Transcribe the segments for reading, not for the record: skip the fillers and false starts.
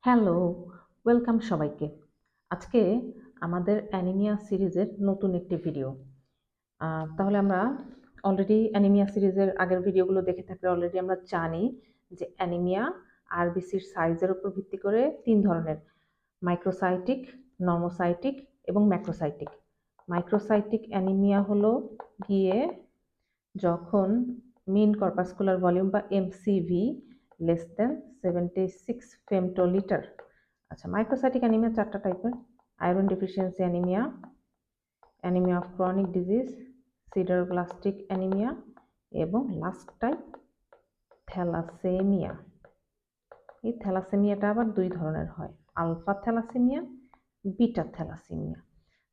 Hello, welcome সবাইকে। আজকে আমাদের অ্যানিমিয়া সিরিজের নতুন একটি ভিডিও। তাহলে আমরা অলরেডি অ্যানিমিয়া সিরিজের আগের ভিডিওগুলো দেখে থাকলে অলরেডি আমরা জানি যে অ্যানিমিয়া আরবিসির সাইজের উপর ভিত্তি করে ৩ ধরনের: মাইক্রোসাইটিক, নর্মোসাইটিক এবং ম্যাক্রোসাইটিক। মাইক্রোসাইটিক অ্যানিমিয়া হলো গিয়ে যখন মিন কর্পাসকুলার ভলিউম বা এমসিভি লেস দেন 76 ফেমটোলিটার। আচ্ছা, মাইক্রোসাইটিক অ্যানিমিয়া 4টা টাইপের: iron deficiency anaemia, anaemia of chronic disease, sideroblastic anaemia এবং লাস্ট টাইপ থ্যালাসেমিয়া। এই থ্যালাসেমিয়াটা আবার 2 ধরনের হয়: আলফা থ্যালাসেমিয়া, বিটা থ্যালাসেমিয়া।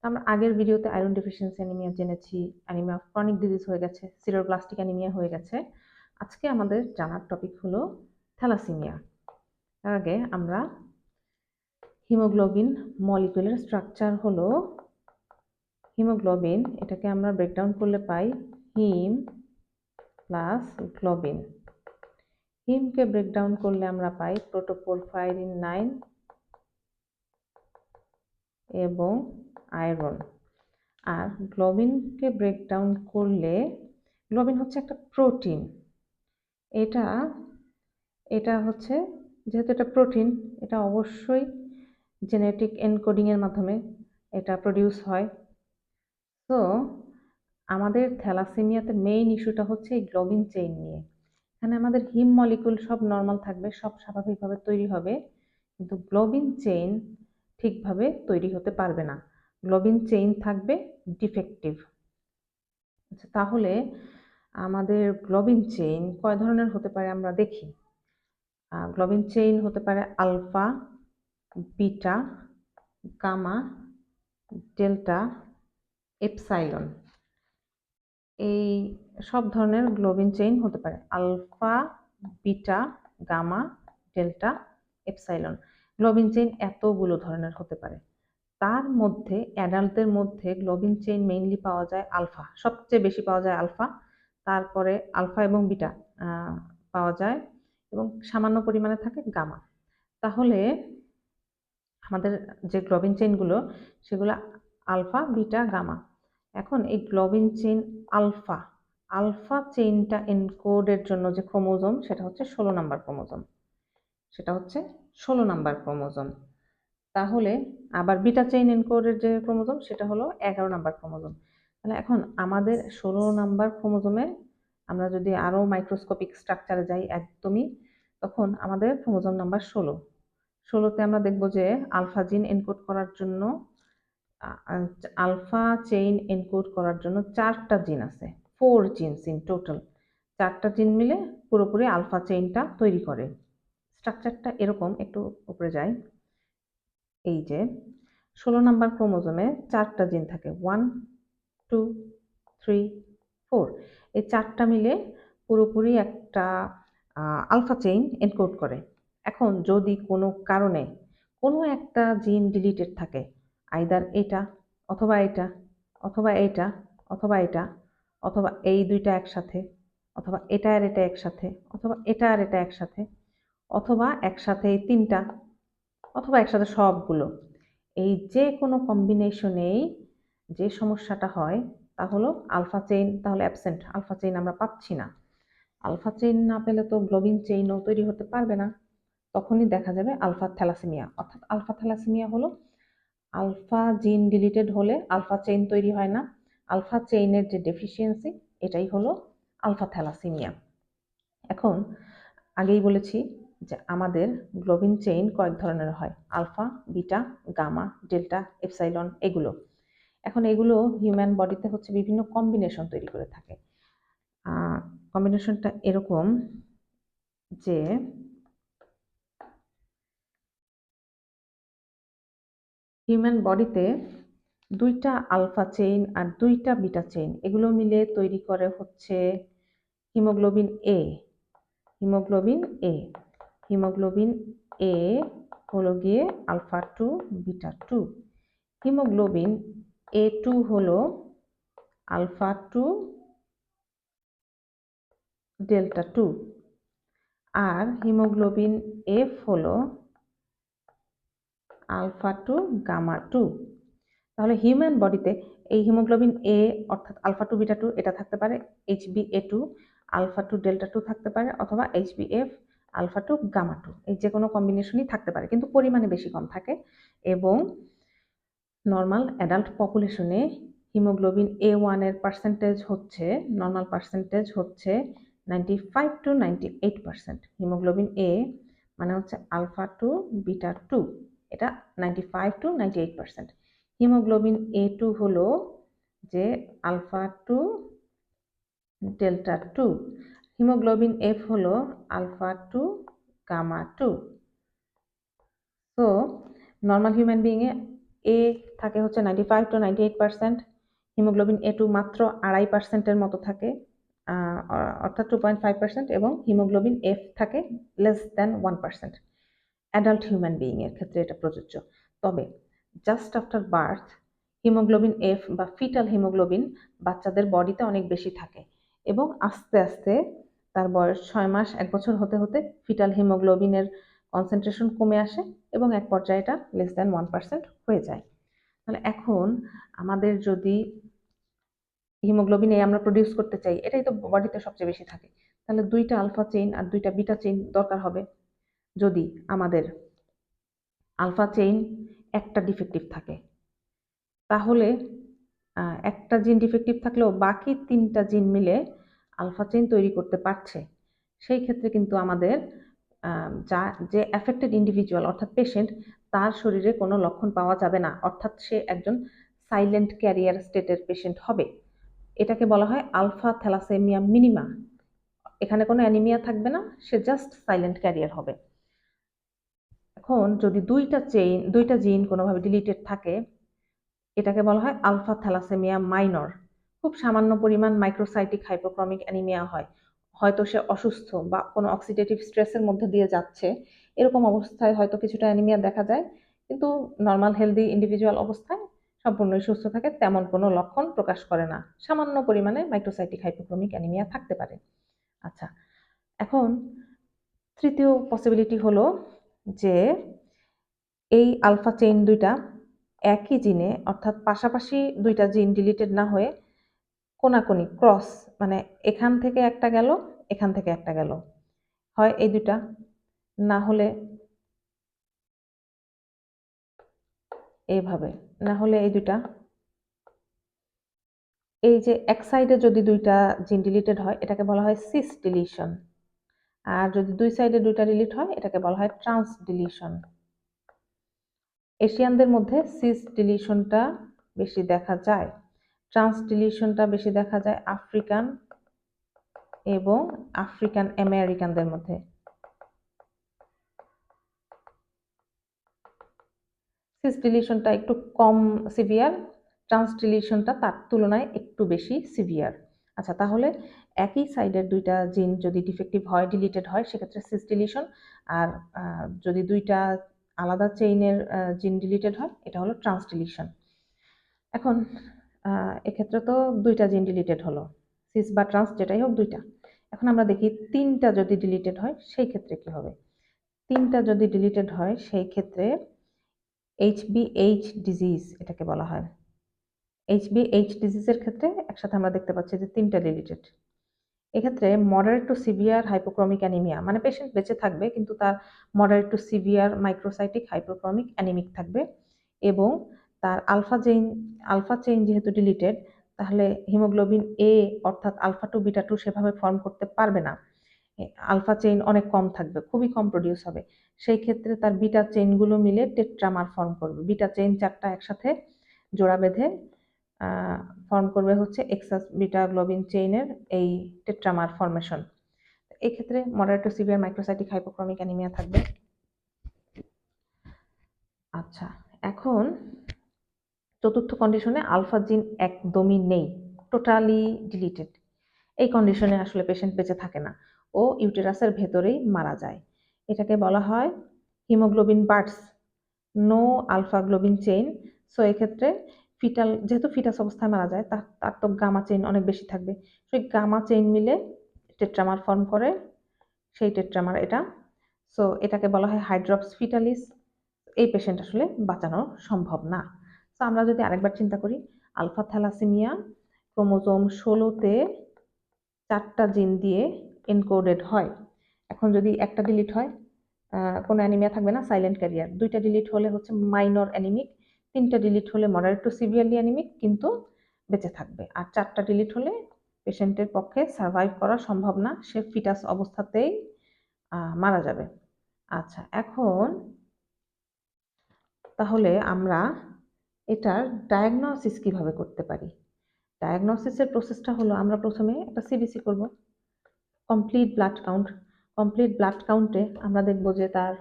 আমরা আগের ভিডিওতে আয়রন ডেফিসিয়েন্সি অ্যানিমিয়া জেনেছি, অ্যানিমিয়া অফ ক্রনিক ডিজিজ হয়ে গেছে, সিডারোব্লাস্টিক অ্যানিমিয়া হয়ে গেছে। আজকে আমাদের জানার টপিক হলো থ্যালাসেমিয়া। তার আগে আমরা হিমোগ্লোবিন মলিকুলের স্ট্রাকচার হলো হিমোগ্লোবিন, এটাকে আমরা ব্রেকডাউন করলে পাই হিম প্লাস গ্লোবিন। হিমকে ব্রেকডাউন করলে আমরা পাই প্রোটোপোরফাইরিন 9 এবং আয়রন। আর গ্লোবিনকে ব্রেকডাউন করলে, গ্লোবিন হচ্ছে একটা প্রোটিন, এটা এটা হচ্ছে যেহেতু এটা প্রোটিন, এটা অবশ্যই জেনেটিক এনকোডিংয়ের মাধ্যমে এটা প্রডিউস হয়। তো আমাদের থ্যালাসেমিয়াতে মেইন ইস্যুটা হচ্ছে এই গ্লোবিন চেইন নিয়ে। এখানে আমাদের হিম মলিকুল সব নর্মাল থাকবে, সব স্বাভাবিকভাবে তৈরি হবে, কিন্তু গ্লোবিন চেইন ঠিকভাবে তৈরি হতে পারবে না, গ্লোবিন চেইন থাকবে ডিফেক্টিভ। আচ্ছা, তাহলে আমাদের গ্লোবিন চেইন কয় ধরনের হতে পারে আমরা দেখি। গ্লোবিন চেইন হতে পারে alpha, beta, gamma, delta, epsilon. এই সব ধরনের গ্লোবিন চেইন হতে পারে: alpha, beta, gamma, delta, epsilon. Globin chain এতগুলো ধরনের হতে পারে। তার মধ্যে অ্যাডাল্টদের মধ্যে গ্লোবিন চেইন মেইনলি পাওয়া যায় আলফা, সবচেয়ে বেশি পাওয়া যায় আলফা, তারপরে আলফা এবং বিটা পাওয়া যায় এবং সামান্য পরিমাণে থাকে গামা। তাহলে আমাদের যে গ্লোবিন চেইনগুলো সেগুলো আলফা, বিটা, গামা। এখন এই গ্লোবিন চেইন আলফা আলফা চেইনটা এনকোডের জন্য যে ক্রোমোজোম সেটা হচ্ছে 16 নাম্বার ক্রোমোজোম, সেটা হচ্ছে 16 নাম্বার ক্রোমোজোম। তাহলে আবার বিটা চেইন এনকোডের যে ক্রোমোজোম সেটা হলো 11 নাম্বার ক্রোমোজোম। তাহলে এখন আমাদের 16 নাম্বার ক্রোমোজোমে আমরা যদি আরো মাইক্রোস্কোপিক স্ট্রাকচারে যাই একদমই, তখন আমাদের ক্রোমোজোম নাম্বার 16তে আমরা দেখব যে আলফা জিন এনকোড করার জন্য আলফা চেইন এনকোড করার জন্য 4টা জিন আছে, 4 জিনস ইন টোটাল। 4টা জিন মিলে পুরোপুরি আলফা চেইনটা তৈরি করে। স্ট্রাকচারটা এরকম, একটু উপরে যায়। এই যে 16 নাম্বার ক্রোমোজোমে 4টা জিন থাকে, 1, 2, 3, 4। এই 4টা মিলে পুরোপুরি একটা আলফা চেইন এনকোড করে। এখন যদি কোনো কারণে কোনো একটা জিন ডিলিটেড থাকে, আইদার এটা অথবা এটা অথবা এটা অথবা এটা অথবা এই দুইটা একসাথে অথবা এটা আর এটা একসাথে অথবা এটা আর এটা একসাথে অথবা একসাথে এই 3টা অথবা একসাথে সবগুলো, এই যে কোনো কম্বিনেশনেই যে সমস্যাটা হয় তা হলো আলফা চেইন তাহলে অ্যাবসেন্ট, আলফা চেইন আমরা পাচ্ছি না। আলফা চেইন না পেলে তো গ্লোবিন চেইনও তৈরি হতে পারবে না, তখনই দেখা যাবে আলফা থ্যালাসেমিয়া। অর্থাৎ আলফা থ্যালাসেমিয়া হলো আলফা জিন ডিলিটেড হলে আলফা চেইন তৈরি হয় না, আলফা চেইনের যে ডেফিসিয়েন্সি এটাই হলো আলফা থ্যালাসেমিয়া। এখন আগেই বলেছি যে আমাদের গ্লোবিন চেইন কয়েক ধরনের হয়: alpha, beta, gamma, delta, epsilon, এগুলো। এখন এগুলো হিউম্যান বডিতে হচ্ছে বিভিন্ন কম্বিনেশন তৈরি করে থাকে। কম্বিনেশনটা এরকম যে হিউম্যান বডিতে 2টা আলফা চেইন আর 2টা বিটা চেইন এগুলো মিলে তৈরি করে হচ্ছে হিমোগ্লোবিন এ। হিমোগ্লোবিন এ হিমোগ্লোবিন এ হলো গিয়ে আলফা 2 বিটা 2। হিমোগ্লোবিন A2 হলো আলফা 2 ডেল্টা 2। আর হিমোগ্লোবিন এফ হলো আলফা টু গামা টু। তাহলে হিউম্যান বডিতে এই হিমোগ্লোবিন এ অর্থাৎ আলফা টু বিটা টু এটা থাকতে পারে, HbA2 alpha two delta two থাকতে পারে, অথবা HbF alpha two gamma two, এই যে কোনো কম্বিনেশনই থাকতে পারে, কিন্তু পরিমাণে বেশি কম থাকে। এবং নর্মাল অ্যাডাল্ট পপুলেশনে হিমোগ্লোবিন A1 এর পার্সেন্টেজ হচ্ছে, নর্মাল পার্সেন্টেজ হচ্ছে 95 to 98%। হিমোগ্লোবিন এ মানে হচ্ছে আলফা টু বিটা টু, এটা 95 to 98%। হিমোগ্লোবিন A2 হলো যে alpha two delta two, hemoglobin F হলো আলফা টু গামা টু। তো নর্মাল হিউম্যান বিইংয়ে এ থাকে হচ্ছে 95 to 98%, হিমোগ্লোবিন A2 মাত্র 2.5%-এর মতো থাকে, অর্থাৎ 2.5%, এবং হিমোগ্লোবিন F থাকে লেস দ্যান 1%। অ্যাডাল্ট হিউম্যান বিইংয়ের ক্ষেত্রে এটা প্রযোজ্য। তবে just after birth haemoglobin F বা ফিটাল হিমোগ্লোবিন বাচ্চাদের বডিতে অনেক বেশি থাকে, এবং আস্তে আস্তে তার বয়স 6 মাস 1 বছর হতে হতে ফিটাল হিমোগ্লোবিনের কনসেন্ট্রেশন কমে আসে এবং এক পর্যায়ে এটা লেস দ্যান 1% হয়ে যায়। তাহলে এখন আমাদের যদি হিমোগ্লোবিন এ আমরা প্রডিউস করতে চাই, এটাই তো বডিতে সবচেয়ে বেশি থাকে, তাহলে 2টা আলফা চেইন আর 2টা বিটা চেইন দরকার হবে। যদি আমাদের আলফা চেইন একটা ডিফেক্টিভ থাকে, তাহলে একটা জিন ডিফেক্টিভ থাকলেও বাকি 3টা জিন মিলে আলফা চেইন তৈরি করতে পারছে। সেই ক্ষেত্রে কিন্তু আমাদের যে অ্যাফেক্টেড ইন্ডিভিজুয়াল অর্থাৎ পেশেন্ট, তার শরীরে কোনো লক্ষণ পাওয়া যাবে না, অর্থাৎ সে একজন সাইলেন্ট ক্যারিয়ার স্টেটের পেশেন্ট হবে। এটাকে বলা হয় আলফা থ্যালাসেমিয়া মিনিমা। এখানে কোনো অ্যানিমিয়া থাকবে না, সে জাস্ট সাইলেন্ট ক্যারিয়ার হবে। এখন যদি 2টা জিন কোনোভাবে ডিলিটেড থাকে, এটাকে বলা হয় আলফা থ্যালাসেমিয়া মাইনর। খুব সামান্য পরিমাণ মাইক্রোসাইটিক হাইপোক্রমিক অ্যানিমিয়া হয়, হয়তো সে অসুস্থ বা কোনো অক্সিডেটিভ স্ট্রেসের মধ্যে দিয়ে যাচ্ছে, এরকম অবস্থায় হয়তো কিছুটা অ্যানিমিয়া দেখা যায়, কিন্তু নর্মাল হেলদি ইন্ডিভিজুয়াল অবস্থায় সম্পূর্ণই সুস্থ থাকে, তেমন কোনো লক্ষণ প্রকাশ করে না, সামান্য পরিমাণে মাইক্রোসাইটিক হাইপোক্রমিক অ্যানিমিয়া থাকতে পারে। আচ্ছা, এখন তৃতীয় পসিবিলিটি হলো যে এই আলফা চেইন 2টা একই জিনে, অর্থাৎ পাশাপাশি 2টা জিন ডিলিটেড না হয়ে কোনাকুনি ক্রস, মানে এখান থেকে একটা গেল, এখান থেকে একটা গেল, হয় এই 2টা, না হলে এইভাবে, না হলে এই 2টা। এই যে এক সাইডে যদি 2টা জিন ডিলিটেড হয় এটাকে বলা হয় সিস ডিলিশন, আর যদি 2 সাইডে 2টা ডিলিট হয় এটাকে বলা হয় ট্রান্স ডিলিশন। এশিয়ানদের মধ্যে সিস ডিলিশনটা বেশি দেখা যায়, ট্রান্স ডিলিশনটা বেশি দেখা যায় আফ্রিকান এবং আফ্রিকান আমেরিকানদের মধ্যে। সিস ডিলিশনটা একটু কম সিভিয়ার, ট্রান্স ডিলিশনটা তার তুলনায় একটু বেশি সিভিয়ার। আচ্ছা, তাহলে একই সাইডের 2টা জিন যদি ডিফেক্টিভ হয়, ডিলিটেড হয়, সেক্ষেত্রে সিস ডিলিশন, আর যদি 2টা আলাদা চেইনের জিন ডিলিটেড হয় এটা হলো ট্রান্স ডিলিশন। এখন এক্ষেত্রে তো 2টা জিন ডিলিটেড হলো, সিস বা ট্রান্স যেটাই হোক 2টা। এখন আমরা দেখি 3টা যদি ডিলিটেড হয় সেই ক্ষেত্রে কি হবে। 3টা যদি ডিলিটেড হয় সেই ক্ষেত্রে HbH ডিজিজ এটাকে বলা হয়। HbH ডিজিজের ক্ষেত্রে একসাথে আমরা দেখতে পাচ্ছি যে 3টা ডিলিটেড। এক্ষেত্রে মডারেট টু সিভিয়ার হাইপোক্রমিক অ্যানিমিয়া, মানে পেশেন্ট বেঁচে থাকবে কিন্তু তার moderate two severe microcytic হাইপোক্রমিক anaemic থাকবে, এবং তার আলফা চেইন যেহেতু ডিলিটেড, তাহলে হিমোগ্লোবিন এ অর্থাৎ আলফা টু বিটা টু সেভাবে ফর্ম করতে পারবে না, আলফা চেইন অনেক কম থাকবে, খুবই কম প্রডিউস হবে। সেই ক্ষেত্রে তার বিটা চেইনগুলো মিলে টেট্রামার ফর্ম করবে, বিটা চেইন 4টা একসাথে জোড়া বেঁধে ফর্ম করবে হচ্ছে এক্সাস বিটা গ্লোবিন চেইনের এই টেট্রামার ফর্মেশন। এই ক্ষেত্রে moderate two severe microcytic হাইপোক্রমিক anaemia থাকবে। আচ্ছা, এখন চতুর্থ কন্ডিশনে আলফা জিন একদমই নেই, টোটালি ডিলিটেড। এই কন্ডিশনে আসলে পেশেন্ট বেঁচে থাকে না, ও ইউটেরাসের ভেতরেই মারা যায়। এটাকে বলা হয় hemoglobin Bart's, no alpha globin chain. So এক্ষেত্রে যেহেতু ফিটাস অবস্থায় মারা যায়, তার তো গামা চেইন অনেক বেশি থাকবে, সেই গামা চেইন মিলে টেট্রামার ফর্ম করে, সেই টেট্রামার এটা। সো এটাকে বলা হয় হাইড্রপস ফিটালিস। এই পেশেন্ট আসলে বাঁচানো সম্ভব না। তো আমরা যদি আরেকবার চিন্তা করি, আলফা থ্যালাসেমিয়া ক্রোমোজোম 16তে 4টা জিন দিয়ে এনকোডেড হয়। এখন যদি একটা ডিলিট হয়, কোনো অ্যানিমিয়া থাকবে না, সাইলেন্ট ক্যারিয়ার। 2টা ডিলিট হলে হচ্ছে মাইনর অ্যানিমিক, 3টা ডিলিট হলে মডারেট টু সিভিয়ারলি অ্যানিমিক কিন্তু বেঁচে থাকবে, আর 4টা ডিলিট হলে পেশেন্টের পক্ষে সার্ভাইভ করা সম্ভব না, সে ফিটাস অবস্থাতেই মারা যাবে। আচ্ছা, এখন তাহলে আমরা এটার ডায়াগনোসিস কিভাবে করতে পারি? ডায়াগনোসিসের প্রসেসটা হলো, আমরা প্রথমে একটা সিবিসি করব, complete blood count. Complete blood কাউন্টে আমরা দেখব যে তার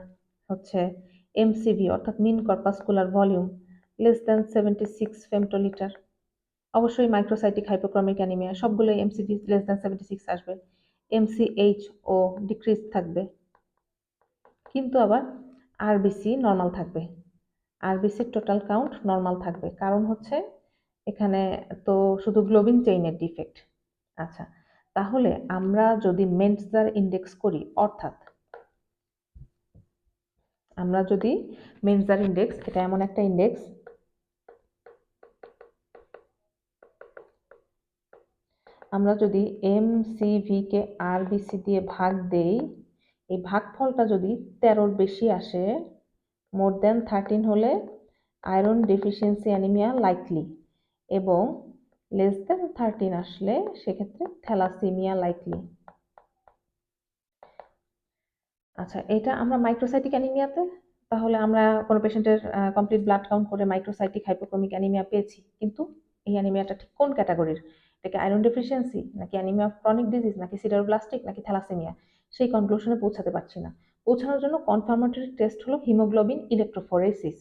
হচ্ছে এমসিভি অর্থাৎ মিন কর্পাসকুলার ভলিউম <76 ফেমটোলিটার। অবশ্যই মাইক্রোসাইটিক হাইপোক্রমিক অ্যানিমিয়া সবগুলোই এমসিভি <76 আসবে। এমসিএইচ ও ডিক্রিজ থাকবে, কিন্তু আবার আরবিসি নর্মাল থাকবে। আরবিসির টোটাল কাউন্ট নর্মাল থাকবে, কারণ হচ্ছে এখানে তো শুধু গ্লোবিন চেইনের ডিফেক্ট। আচ্ছা, তাহলে আমরা যদি মেন্টজার ইন্ডেক্স করি, অর্থাৎ আমরা যদি মেন্টজার ইন্ডেক্স, এটা এমন একটা ইন্ডেক্স, আমরা যদি এমসিভি কে আরবিসি দিয়ে ভাগ দেই, এই ভাগফলটা যদি 13-র বেশি আসে, মোর দেন 13 হলে আয়রন ডেফিসিয়েন্সি অ্যানিমিয়া লাইকলি, এবং লেস দেন 13 আসলে সেক্ষেত্রে থ্যালাসেমিয়া লাইকলি। আচ্ছা, এটা আমরা মাইক্রোসাইটিক অ্যানিমিয়াতে, তাহলে আমরা কোনো পেশেন্টের কমপ্লিট ব্লাড কাউন্ট করে মাইক্রোসাইটিক হাইপোক্রমিক অ্যানিমিয়া পেয়েছি, কিন্তু এই অ্যানিমিয়াটা ঠিক কোন ক্যাটাগরির? এটাকে আয়রন ডেফিসিয়েন্সি, নাকি অ্যানিমিয়া অফ ক্রনিক ডিজিজ, নাকি সিডারোব্লাস্টিক, নাকি থ্যালাসেমিয়া? সেই কনক্লুশনে পৌঁছাতে পারছি না। পৌঁছানোর জন্য কনফার্মেটরি টেস্ট হলো হিমোগ্লোবিন ইলেকট্রোফোরেসিস।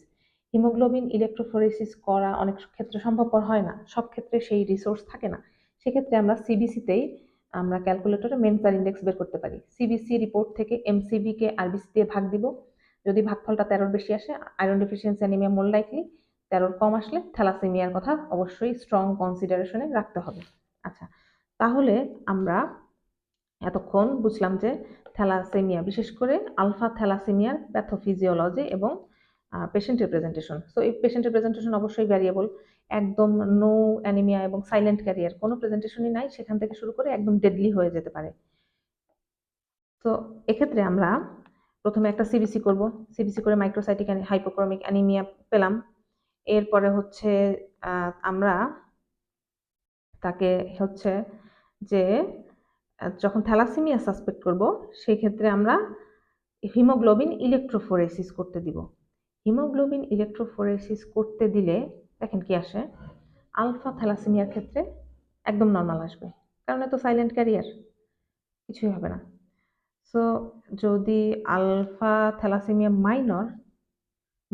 হিমোগ্লোবিন ইলেকট্রোফোরেসিস করা অনেক ক্ষেত্রে সম্ভবপর হয় না, সব ক্ষেত্রে সেই রিসোর্স থাকে না। সেক্ষেত্রে আমরা সিবিসিতেই আমরা ক্যালকুলেটরে মেন্টজার ইন্ডেক্স বের করতে পারি। সিবিসি রিপোর্ট থেকে এমসিভি কে আরবিসি দিয়ে ভাগ দিব, যদি ভাগফলটা 13-র বেশি আসে iron deficiency anaemia more likely, 13-র কম আসলে থ্যালাসেমিয়ার কথা অবশ্যই স্ট্রং কনসিডারেশনে রাখতে হবে। আচ্ছা, তাহলে আমরা এতক্ষণ বুঝলাম যে থ্যালাসেমিয়া, বিশেষ করে আলফা থ্যালাসেমিয়ার প্যাথোফিজিওলজি এবং পেশেন্টের প্রেজেন্টেশন। সো এই পেশেন্টের প্রেজেন্টেশন অবশ্যই ভ্যারিয়েবল, একদম নো অ্যানিমিয়া এবং সাইলেন্ট ক্যারিয়ার কোনো প্রেজেন্টেশনই নাই, সেখান থেকে শুরু করে একদম ডেডলি হয়ে যেতে পারে। তো এক্ষেত্রে আমরা প্রথমে একটা সিবিসি করব, সিবিসি করে মাইক্রোসাইটিক হাইপোক্রমিক অ্যানিমিয়া পেলাম। এরপরে হচ্ছে আমরা তাকে হচ্ছে যে যখন থ্যালাসেমিয়া সাসপেক্ট করব, সেই ক্ষেত্রে আমরা হিমোগ্লোবিন ইলেকট্রোফোরেসিস করতে দিব। হিমোগ্লোবিন ইলেকট্রোফোরেসিস করতে দিলে দেখেন কি আসে, আলফা থ্যালাসেমিয়ার ক্ষেত্রে একদম নর্মাল আসবে, কারণ এত সাইলেন্ট ক্যারিয়ার, কিছুই হবে না। সো যদি আলফা থ্যালাসেমিয়া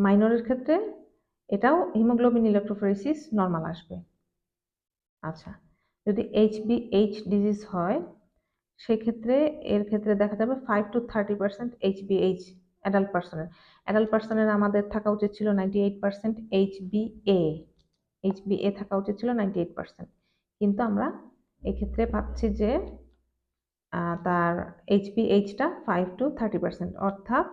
মাইনরের ক্ষেত্রে এটাও হিমোগ্লোবিন ইলেকট্রোফোরেসিস নর্মাল আসবে। আচ্ছা, যদি এইচবিএইচ ডিজিজ হয়, সেক্ষেত্রে এর ক্ষেত্রে দেখা যাবে 5 to 30% এইচবিএইচ অ্যাডাল্ট পার্সনের আমাদের থাকা উচিত ছিল 98% এইচবিএ থাকা উচিত ছিল 98%, কিন্তু আমরা এক্ষেত্রে পাচ্ছি যে তার এইচবিএইচটা 5 to 30%, অর্থাৎ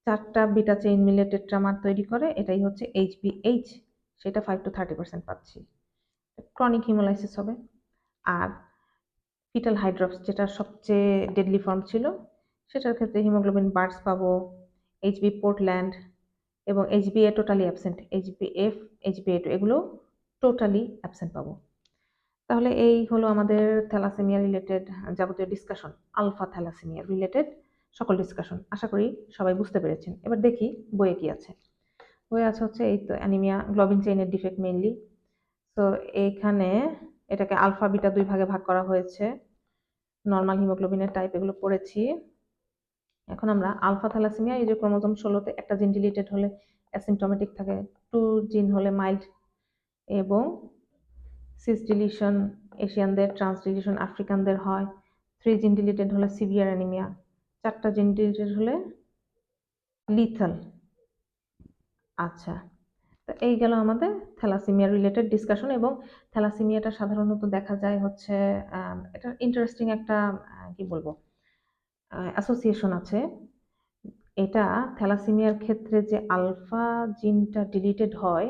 4টা বিটা চেইন মিলে টেট্রামার তৈরি করে, এটাই হচ্ছে এইচবিএইচ, সেটা 5 to 30% পাচ্ছি। ক্রনিক হিমোলাইসিস হবে। আর ফিটাল হাইড্রপস, যেটা সবচেয়ে ডেডলি ফর্ম ছিল, সেটার ক্ষেত্রে হিমোগ্লোবিন বার্স পাবো, এইচবি পোর্টল্যান্ড এবং এইচবিএ টোটালি অ্যাবসেন্ট, এইচবিএফ, এইচবিএ2 এগুলো টোটালি অ্যাবসেন্ট পাবো। তাহলে এই হলো আমাদের থ্যালাসেমিয়া রিলেটেড যাবতীয় ডিসকাশন, আলফা থ্যালাসেমিয়া রিলেটেড সকল ডিসকাশন। আশা করি সবাই বুঝতে পেরেছেন। এবার দেখি বইয়ে কি আছে। বইয়ে আছে হচ্ছে এই তো অ্যানিমিয়া, গ্লোবিন চেইনের ডিফেক্ট মেইনলি। তো এইখানে এটাকে আলফা বিটা 2 ভাগে ভাগ করা হয়েছে, নর্মাল হিমোগ্লোবিনের টাইপ এগুলো পড়েছি। এখন আমরা আলফা থ্যালাসেমিয়া, এই যে ক্রোমোজোম 16তে একটা জিন ডিলিটেড হলে অ্যাসিম্পটোমেটিক থাকে, 2 জিন হলে মাইল্ড, এবং সিস ডিলিশন এশিয়ানদের, ট্রান্স ডিলিশন আফ্রিকানদের হয়, 3 জিন ডিলিটেড হলে সিভিয়ার অ্যানিমিয়া, 4টা জিন ডিলিটেড হলে লিথাল। আচ্ছা, তো এই গেল আমাদের থ্যালাসেমিয়া রিলেটেড ডিসকাশন। এবং থ্যালাসেমিয়াটা সাধারণত দেখা যায় হচ্ছে এটা ইন্টারেস্টিং একটা কি বলবো অ্যাসোসিয়েশন আছে এটা থ্যালাসেমিয়ার ক্ষেত্রে যে আলফা জিনটা ডিলিটেড হয়,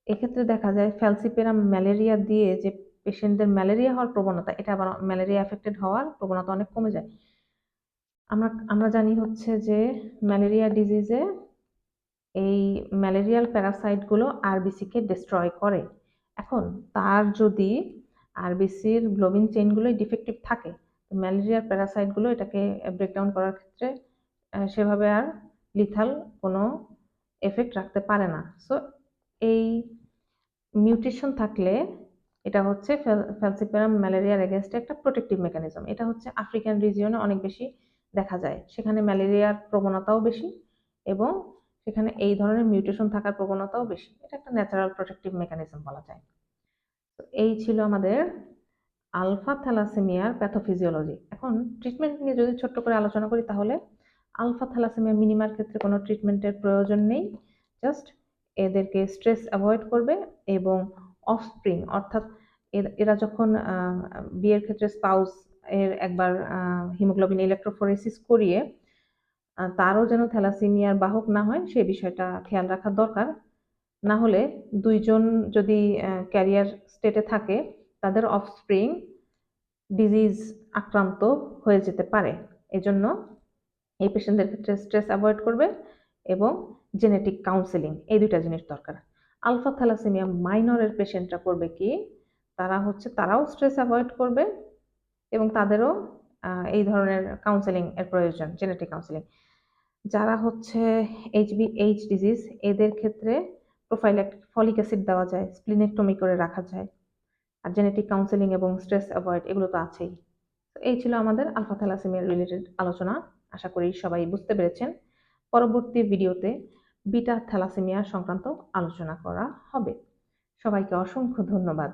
এক্ষেত্রে দেখা যায় ফ্যালসিপেরাম ম্যালেরিয়া দিয়ে যে পেশেন্টদের ম্যালেরিয়া হওয়ার প্রবণতা, এটা আবার ম্যালেরিয়া এফেক্টেড হওয়ার প্রবণতা অনেক কমে যায়। আমরা জানি হচ্ছে যে ম্যালেরিয়া ডিজিজে এই ম্যালেরিয়াল প্যারাসাইটগুলো আরবিসিকে ডিস্ট্রয় করে। এখন তার যদি আরবিসির গ্লোবিন চেইনগুলোই ডিফেক্টিভ থাকে, তো ম্যালেরিয়ার প্যারাসাইটগুলো এটাকে ব্রেকডাউন করার ক্ষেত্রে সেভাবে আর লিথাল কোনো এফেক্ট রাখতে পারে না। সো এই মিউটেশন থাকলে এটা হচ্ছে ফ্যালসিপারাম ম্যালেরিয়ার এগেনস্টে একটা প্রোটেক্টিভ মেকানিজম। এটা হচ্ছে আফ্রিকান রিজিয়নে অনেক বেশি দেখা যায়, সেখানে ম্যালেরিয়ার প্রবণতাও বেশি এবং সেখানে এই ধরনের মিউটেশন থাকার প্রবণতাও বেশি। এটা একটা ন্যাচারাল প্রোটেক্টিভ মেকানিজম বলা যায়। তো এই ছিল আমাদের আলফা থ্যালাসেমিয়ার প্যাথোফিজিওলজি। এখন ট্রিটমেন্ট নিয়ে যদি ছোট্ট করে আলোচনা করি, তাহলে আলফা থ্যালাসেমিয়া মিনিমার ক্ষেত্রে কোনো ট্রিটমেন্টের প্রয়োজন নেই। জাস্ট এদেরকে স্ট্রেস অ্যাভয়েড করবে এবং অফস্প্রিং অর্থাৎ এরা যখন বিয়ের ক্ষেত্রে স্পাউস এর একবার হিমোগ্লোবিন ইলেকট্রোফোরেসিস করিয়ে তারও যেন থ্যালাসেমিয়ার বাহক না হয় সেই বিষয়টা খেয়াল রাখা দরকার। না হলে দুইজন যদি ক্যারিয়ার স্টেটে থাকে, তাদের অফস্প্রিং ডিজিজ আক্রান্ত হয়ে যেতে পারে। এজন্য এই পেশেন্টদের ক্ষেত্রে স্ট্রেস অ্যাভয়েড করবে এবং জেনেটিক কাউন্সেলিং, এই দুইটা জিনিস দরকার। আলফা থ্যালাসেমিয়া মাইনরের পেশেন্টরা করবে কি, তারাও স্ট্রেস অ্যাভয়েড করবে এবং তাদেরও এই ধরনের কাউন্সেলিং এর প্রয়োজন, জেনেটিক কাউন্সেলিং। যারা হচ্ছে এইচ ডিজিজ, এদের ক্ষেত্রে প্রোফাইল্যাক্টিক ফলিক অ্যাসিড দেওয়া যায়, স্প্লিনেক্টমি করে রাখা যায়, আর জেনেটিক কাউন্সেলিং এবং স্ট্রেস অ্যাভয়েড এগুলো তো আছেই। এই ছিল আমাদের আলফা থ্যালাসেমিয়া রিলেটেড আলোচনা। আশা করি সবাই বুঝতে পেরেছেন। পরবর্তী ভিডিওতে বিটা থ্যালাসেমিয়া সংক্রান্ত আলোচনা করা হবে। সবাইকে অসংখ্য ধন্যবাদ।